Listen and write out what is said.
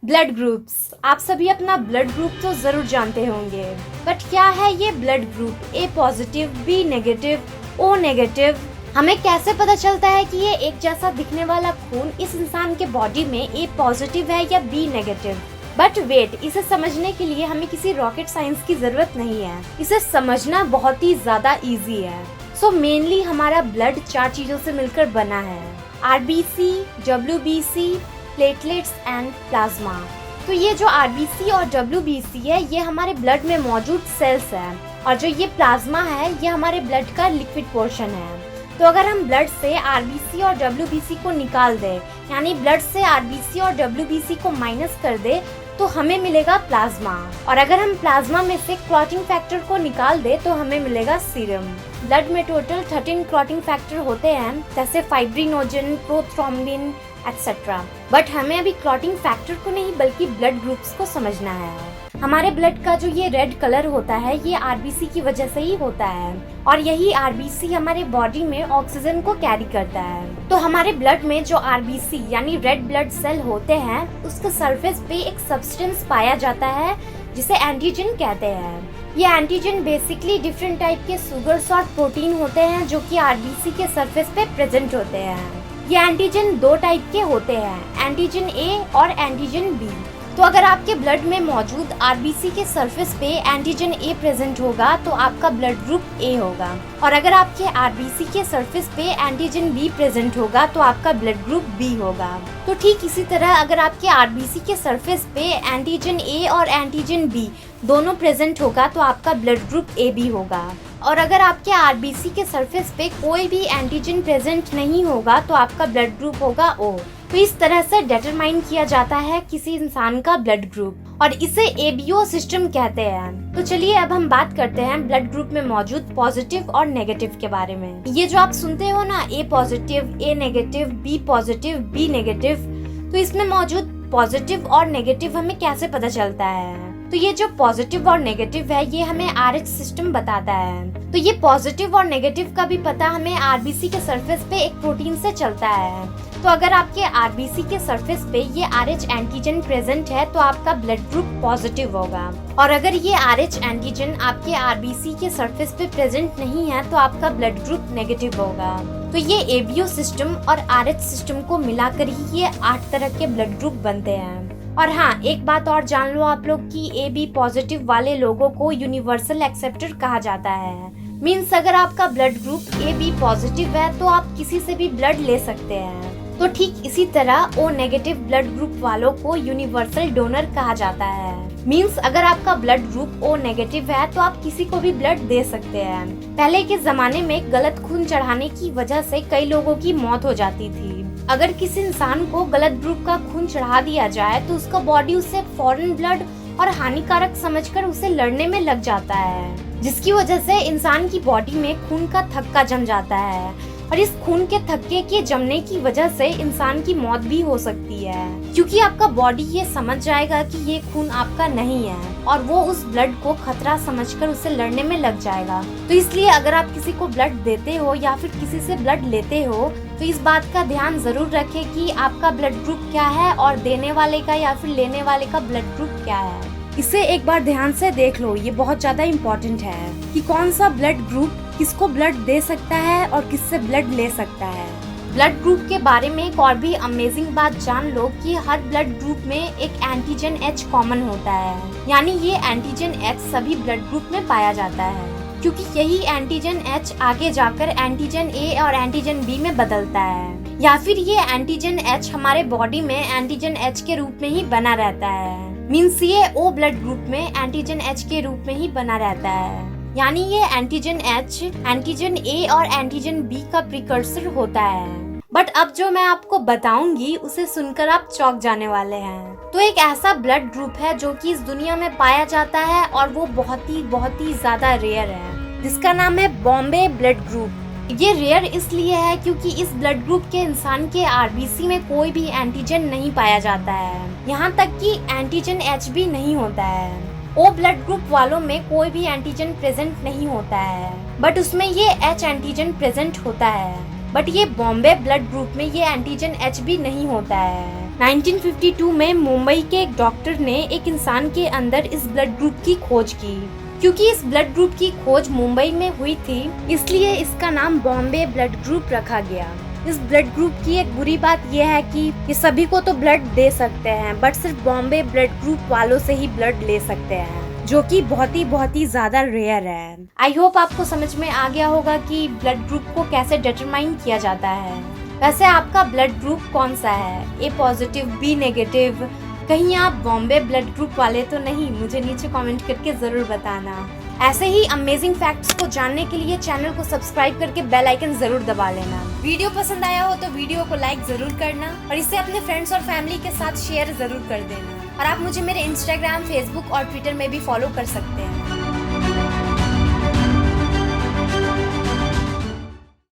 Blood groups. आप सभी अपना ब्लड ग्रुप तो जरूर जानते होंगे, बट क्या है ये blood group? A positive, B negative, O negative. हमें कैसे पता चलता है कि ये एक जैसा दिखने वाला खून इस इंसान के बॉडी में ए पॉजिटिव है या बी नेगेटिव? बट वेट, इसे समझने के लिए हमें किसी रॉकेट साइंस की जरूरत नहीं है। इसे समझना बहुत ही ज्यादा इजी है। सो मेनली हमारा ब्लड 4 चीजों से मिलकर बना है: RBC, WBC, platelets and plasma. तो ये जो आरबीसी और डब्ल्यूबीसी है, ये हमारे ब्लड में मौजूद सेल्स है, और जो ये प्लाज्मा है, ये हमारे ब्लड का लिक्विड पोर्शन है। तो अगर हम ब्लड से आरबीसी और डब्ल्यूबीसी को निकाल दें, यानी ब्लड से आरबीसी और डब्ल्यूबीसी को माइनस कर दे, तो हमें मिलेगा प्लाज्मा। और अगर हम प्लाज्मा में से क्लॉटिंग फैक्टर को निकाल दे, तो हमें मिलेगा सीरम। ब्लड में टोटल 13 क्लॉटिंग फैक्टर होते हैं, जैसे फाइब्रिनोजन, प्रोथ्रोम्बिन एक्सेट्रा। बट हमें अभी क्लॉटिंग फैक्टर को नहीं, बल्कि ब्लड ग्रुप्स को समझना है। हमारे ब्लड का जो ये रेड कलर होता है, ये आरबीसी की वजह से ही होता है, और यही आरबीसी हमारे बॉडी में ऑक्सीजन को कैरी करता है। तो हमारे ब्लड में जो आरबीसी यानी रेड ब्लड सेल होते हैं, उसके सरफेस पे एक सब्सटेंस पाया जाता है जिसे एंटीजन कहते हैं। ये एंटीजन बेसिकली डिफरेंट टाइप के सुगर्स और प्रोटीन होते हैं, जो कि आरबीसी के सरफेस पे प्रेजेंट होते हैं। ये एंटीजन 2 टाइप के होते हैं, एंटीजन ए और एंटीजन बी। तो अगर आपके ब्लड में मौजूद आरबीसी के सरफेस पे एंटीजन ए प्रेजेंट होगा, तो आपका ब्लड ग्रुप ए होगा, और अगर आपके आरबीसी के सरफेस पे एंटीजन बी प्रेजेंट होगा, तो आपका ब्लड ग्रुप बी होगा। तो ठीक इसी तरह अगर आपके आरबीसी के सरफेस पे एंटीजन ए और एंटीजन बी दोनों प्रेजेंट होगा, तो आपका ब्लड ग्रुप ए बी होगा। और अगर आपके आरबीसी के सरफेस पे कोई भी एंटीजन प्रेजेंट नहीं होगा, तो आपका ब्लड ग्रुप होगा ओ। तो इस तरह से डिटरमाइन किया जाता है किसी इंसान का ब्लड ग्रुप, और इसे एबीओ सिस्टम कहते हैं। तो चलिए अब हम बात करते हैं ब्लड ग्रुप में मौजूद पॉजिटिव और नेगेटिव के बारे में। ये जो आप सुनते हो ना, A positive, A negative, B positive, B negative, तो इसमें मौजूद पॉजिटिव और नेगेटिव हमें कैसे पता चलता है? तो ये जो पॉजिटिव और नेगेटिव है, ये हमें आरएच सिस्टम बताता है। तो ये पॉजिटिव और नेगेटिव का भी पता हमें आरबीसी के सरफेस पे एक प्रोटीन से चलता है। तो अगर आपके आरबीसी के सरफेस पे ये आरएच एंटीजन प्रेजेंट है, तो आपका ब्लड ग्रुप पॉजिटिव होगा, और अगर ये आरएच एंटीजन आपके आरबीसी के सरफेस पे प्रेजेंट नहीं है, तो आपका ब्लड ग्रुप नेगेटिव होगा। तो ये एबीओ सिस्टम और आरएच सिस्टम को मिलाकर ही ये 8 तरह के ब्लड ग्रुप बनते हैं। और हाँ, एक बात और जान लो आप लोग कि ए बी पॉजिटिव वाले लोगों को यूनिवर्सल एक्सेप्टर कहा जाता है। मीन्स अगर आपका blood group A B positive है, तो आप किसी से भी ब्लड ले सकते हैं। तो ठीक इसी तरह ओ नेगेटिव ब्लड ग्रुप वालों को यूनिवर्सल डोनर कहा जाता है। मीन्स अगर आपका ब्लड ग्रुप ओ नेगेटिव है, तो आप किसी को भी ब्लड दे सकते हैं। पहले के जमाने में गलत खून चढ़ाने की वजह से कई लोगों की मौत हो जाती थी। अगर किसी इंसान को गलत ग्रुप का खून चढ़ा दिया जाए, तो उसका बॉडी उसे फॉरेन ब्लड और हानिकारक समझकर उसे लड़ने में लग जाता है, जिसकी वजह से इंसान की बॉडी में खून का थक्का जम जाता है, और इस खून के थक्के के जमने की वजह से इंसान की मौत भी हो सकती है, क्योंकि आपका बॉडी ये समझ जाएगा कि ये खून आपका नहीं है, और वो उस ब्लड को खतरा समझकर उसे लड़ने में लग जाएगा। तो इसलिए अगर आप किसी को ब्लड देते हो या फिर किसी से ब्लड लेते हो, तो इस बात का ध्यान जरूर रखें कि आपका ब्लड ग्रुप क्या है, और देने वाले का या फिर लेने वाले का ब्लड ग्रुप क्या है। इसे एक बार ध्यान से देख लो, ये बहुत ज्यादा इम्पोर्टेंट है कि कौन सा ब्लड ग्रुप किसको ब्लड दे सकता है और किससे ब्लड ले सकता है। ब्लड ग्रुप के बारे में एक और भी अमेजिंग बात जान लो कि हर ब्लड ग्रुप में एक एंटीजन एच कॉमन होता है, यानी ये एंटीजन एच सभी ब्लड ग्रुप में पाया जाता है, क्योंकि यही एंटीजन एच आगे जाकर एंटीजन ए और एंटीजन बी में बदलता है, या फिर ये एंटीजन एच हमारे बॉडी में एंटीजन एच के रूप में ही बना रहता है। मीन्स ये ओ ब्लड ग्रुप में एंटीजन एच के रूप में ही बना रहता है, यानी ये एंटीजन एच एंटीजन ए और एंटीजन बी का प्रिकर्सर होता है। बट अब जो मैं आपको बताऊंगी, उसे सुनकर आप चौंक जाने वाले हैं। तो एक ऐसा ब्लड ग्रुप है जो कि इस दुनिया में पाया जाता है, और वो बहुत ही ज्यादा रेयर है, जिसका नाम है बॉम्बे ब्लड ग्रुप। ये रेयर इसलिए है क्योंकि इस ब्लड ग्रुप के इंसान के आरबीसी में कोई भी एंटीजन नहीं पाया जाता है, यहाँ तक कि एंटीजन एच भी नहीं होता है। ओ ब्लड ग्रुप वालों में कोई भी एंटीजन प्रेजेंट नहीं होता है, बट उसमें ये एच एंटीजन प्रेजेंट होता है। बट ये बॉम्बे ब्लड ग्रुप में ये एंटीजन एच भी नहीं होता है। 1952 में मुंबई के एक डॉक्टर ने एक इंसान के अंदर इस ब्लड ग्रुप की खोज की। क्योंकि इस ब्लड ग्रुप की खोज मुंबई में हुई थी, इसलिए इसका नाम बॉम्बे ब्लड ग्रुप रखा गया। इस ब्लड ग्रुप की एक बुरी बात यह है कि ये सभी को तो ब्लड दे सकते हैं, बट सिर्फ बॉम्बे ब्लड ग्रुप वालों से ही ब्लड ले सकते हैं, जो कि बहुत ही ज्यादा रेयर है। आई होप आपको समझ में आ गया होगा कि ब्लड ग्रुप को कैसे डिटरमाइन किया जाता है। वैसे आपका ब्लड ग्रुप कौन सा है? ए पॉजिटिव, बी नेगेटिव? कहीं आप बॉम्बे ब्लड ग्रुप वाले तो नहीं? मुझे नीचे कमेंट करके जरूर बताना। ऐसे ही अमेजिंग फैक्ट्स को जानने के लिए चैनल को सब्सक्राइब करके बेल आइकन जरूर दबा लेना। वीडियो पसंद आया हो तो वीडियो को लाइक जरूर करना और इसे अपने फ्रेंड्स और फैमिली के साथ शेयर जरूर कर देना। और आप मुझे मेरे इंस्टाग्राम, फेसबुक और ट्विटर में भी फॉलो कर सकते हैं।